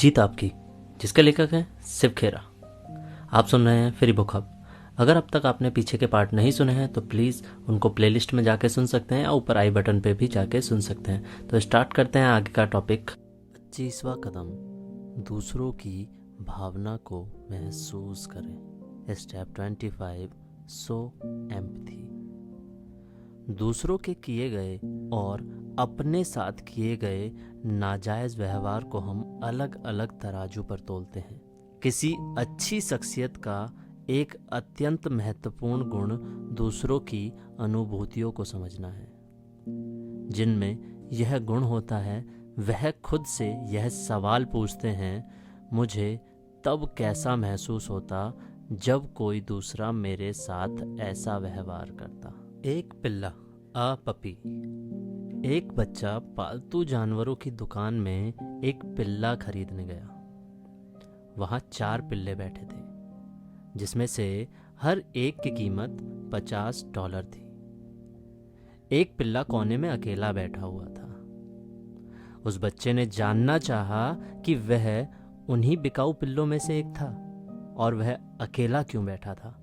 जीत आपकी, जिसके लेखक हैं शिव खेरा। आप सुन रहे हैं फ्री बुक हब। अगर अब तक आपने पीछे के पार्ट नहीं सुने हैं तो प्लीज़ उनको प्लेलिस्ट में जाके सुन सकते हैं, या ऊपर आई बटन पे भी जाके सुन सकते हैं। तो स्टार्ट करते हैं आगे का टॉपिक। 25वां कदम, दूसरों की भावना को महसूस करें। Step 25, show empathy. दूसरों के किए गए और अपने साथ किए गए नाजायज़ व्यवहार को हम अलग अलग तराजू पर तोलते हैं। किसी अच्छी शख्सियत का एक अत्यंत महत्वपूर्ण गुण दूसरों की अनुभूतियों को समझना है। जिनमें यह गुण होता है वह खुद से यह सवाल पूछते हैं, मुझे तब कैसा महसूस होता जब कोई दूसरा मेरे साथ ऐसा व्यवहार करता। एक पिल्ला, अ पपी। एक बच्चा पालतू जानवरों की दुकान में एक पिल्ला खरीदने गया। वहाँ 4 पिल्ले बैठे थे, जिसमें से हर एक की कीमत $50 थी। एक पिल्ला कोने में अकेला बैठा हुआ था। उस बच्चे ने जानना चाहा कि वह उन्हीं बिकाऊ पिल्लों में से एक था और वह अकेला क्यों बैठा था।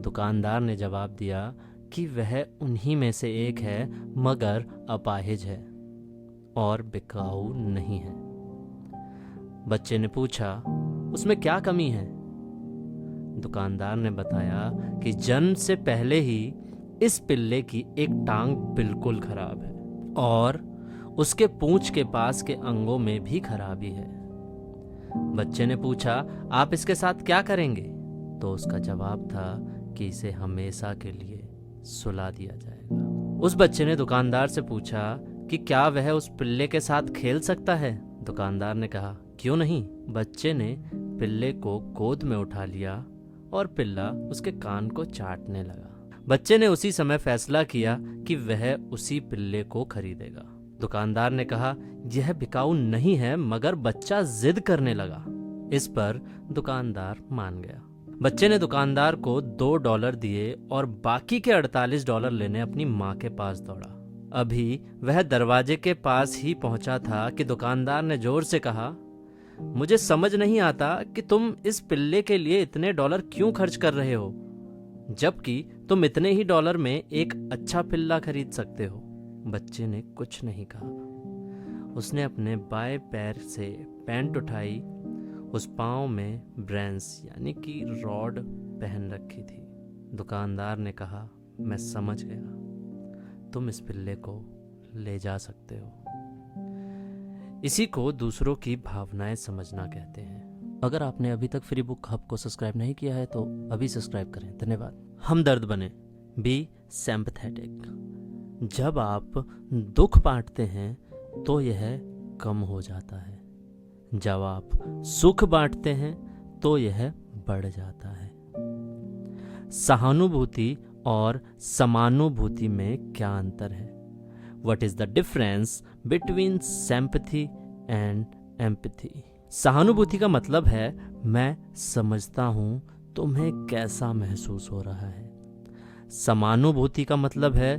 दुकानदार ने जवाब दिया कि वह उन्हीं में से एक है, मगर अपाहिज है और बिकाऊ नहीं है। बच्चे ने पूछा, उसमें क्या कमी है? दुकानदार ने बताया कि जन्म से पहले ही इस पिल्ले की एक टांग बिल्कुल खराब है और उसके पूंछ के पास के अंगों में भी खराबी है। बच्चे ने पूछा, आप इसके साथ क्या करेंगे? तो उसका जवाब था कि इसे हमेशा के लिए सुला दिया जाएगा। उस बच्चे ने दुकानदार से पूछा कि क्या वह उस पिल्ले के साथ खेल सकता है? दुकानदार ने कहा, क्यों नहीं। बच्चे ने पिल्ले को गोद में उठा लिया और पिल्ला उसके कान को चाटने लगा। बच्चे ने उसी समय फैसला किया कि वह उसी पिल्ले को खरीदेगा। दुकानदार ने कहा, यह बिकाऊ नहीं है, मगर बच्चा जिद करने लगा। इस पर दुकानदार मान गया। बच्चे ने दुकानदार को $2 दिए और बाकी के $48 लेने अपनी माँ के पास दौड़ा। अभी वह दरवाजे के पास ही पहुंचा था कि दुकानदार ने जोर से कहा, मुझे समझ नहीं आता कि तुम इस पिल्ले के लिए इतने डॉलर क्यों खर्च कर रहे हो, जबकि तुम इतने ही डॉलर में एक अच्छा पिल्ला खरीद सकते हो। बच्चे ने कुछ नहीं कहा। उसने अपने बाएं पैर से पैंट उठाई। उस पाँव में ब्रेंस यानी कि रॉड पहन रखी थी। दुकानदार ने कहा, मैं समझ गया, तुम इस पिल्ले को ले जा सकते हो। इसी को दूसरों की भावनाएं समझना कहते हैं। अगर आपने अभी तक फ्री बुक हब को सब्सक्राइब नहीं किया है तो अभी सब्सक्राइब करें। धन्यवाद। हमदर्द बने, बी सिंपैथेटिक। जब आप दुख बांटते हैं तो यह कम हो जाता है। जब आप सुख बांटते हैं तो यह बढ़ जाता है। सहानुभूति और समानुभूति में क्या अंतर है? What is the difference between sympathy and empathy? सहानुभूति का मतलब है मैं समझता हूं तुम्हें कैसा महसूस हो रहा है। समानुभूति का मतलब है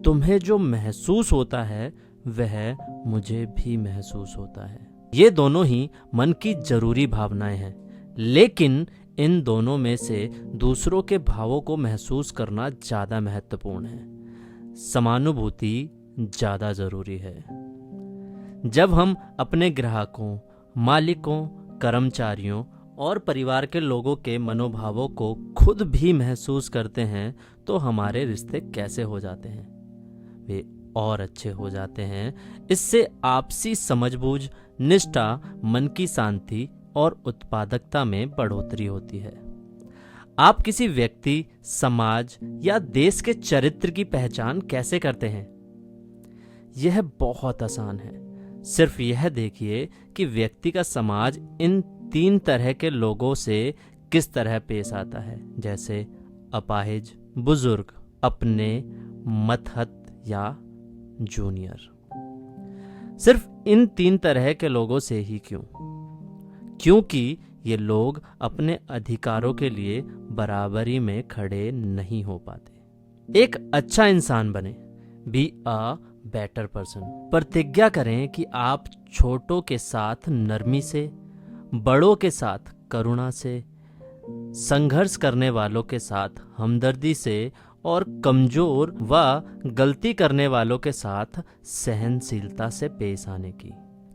तुम्हें जो महसूस होता है वह मुझे भी महसूस होता है। ये दोनों ही मन की जरूरी भावनाएं हैं, लेकिन इन दोनों में से दूसरों के भावों को महसूस करना ज़्यादा महत्वपूर्ण है। समानुभूति ज़्यादा ज़रूरी है। जब हम अपने ग्राहकों, मालिकों, कर्मचारियों और परिवार के लोगों के मनोभावों को खुद भी महसूस करते हैं तो हमारे रिश्ते कैसे हो जाते हैं? वे और अच्छे हो जाते हैं। इससे आपसी समझबूझ, निष्ठा, मन की शांति और उत्पादकता में बढ़ोतरी होती है। आप किसी व्यक्ति, समाज या देश के चरित्र की पहचान कैसे करते हैं? यह बहुत आसान है। सिर्फ यह देखिए कि व्यक्ति का समाज इन 3 तरह के लोगों से किस तरह पेश आता है, जैसे अपाहिज, बुजुर्ग, अपने, मतहत या जूनियर। सिर्फ इन 3 तरह के लोगों से ही क्यों? क्योंकि ये लोग अपने अधिकारों के लिए बराबरी में खड़े नहीं हो पाते। एक अच्छा इंसान बने, बी अ बेटर पर्सन। प्रतिज्ञा करें कि आप छोटों के साथ नरमी से, बड़ों के साथ करुणा से, संघर्ष करने वालों के साथ हमदर्दी से और कमजोर व गलती करने वालों के साथ सहनशीलता से पेश आने की,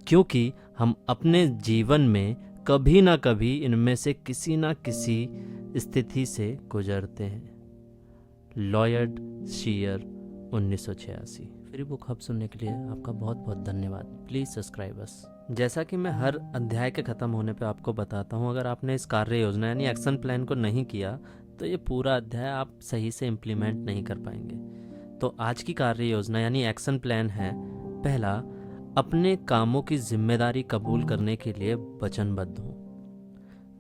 क्योंकि हम अपने जीवन में कभी ना कभी इनमें से किसी ना किसी स्थिति से गुजरते हैं। Lloyd shear 1986। Free book hub सुनने के लिए आपका बहुत बहुत धन्यवाद। Please subscribe us. जैसा कि मैं हर अध्याय के ख़त्म होने पे आपको बताता हूँ, अगर आपने इस कार्य योजना यानी एक्शन प्लान को नहीं किया तो ये पूरा अध्याय आप सही से इम्प्लीमेंट नहीं कर पाएंगे। तो आज की कार्य योजना यानी एक्शन प्लान है: पहला, अपने कामों की जिम्मेदारी कबूल करने के लिए वचनबद्ध हो।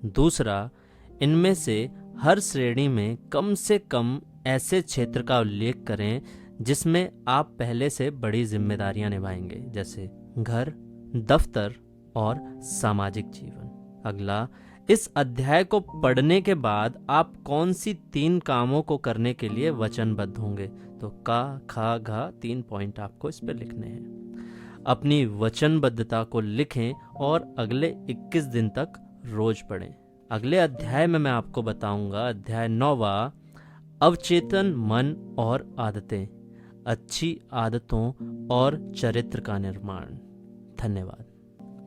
दूसरा, इनमें से हर श्रेणी में कम से कम ऐसे क्षेत्र का उल्लेख करें जिसमें आप पहले से बड़ी जिम्मेदारियां निभाएंगे, जैसे घर, दफ्तर और सामाजिक जीवन। अगला, इस अध्याय को पढ़ने के बाद आप कौन सी 3 कामों को करने के लिए वचनबद्ध होंगे? तो का, खा, घा 3 पॉइंट आपको इस पे लिखने हैं। अपनी वचनबद्धता को लिखें और अगले 21 दिन तक रोज पढ़ें। अगले अध्याय में मैं आपको बताऊंगा अध्याय 9वां, अवचेतन मन और आदतें, अच्छी आदतों और चरित्र का निर्माण। धन्यवाद।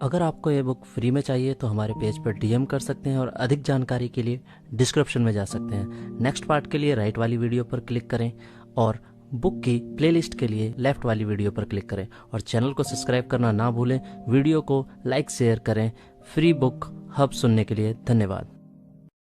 अगर आपको ये बुक फ्री में चाहिए तो हमारे पेज पर डीएम कर सकते हैं और अधिक जानकारी के लिए डिस्क्रिप्शन में जा सकते हैं। नेक्स्ट पार्ट के लिए राइट वाली वीडियो पर क्लिक करें और बुक की प्लेलिस्ट के लिए लेफ्ट वाली वीडियो पर क्लिक करें और चैनल को सब्सक्राइब करना ना भूलें। वीडियो को लाइक शेयर करें। फ्री बुक हब सुनने के लिए धन्यवाद।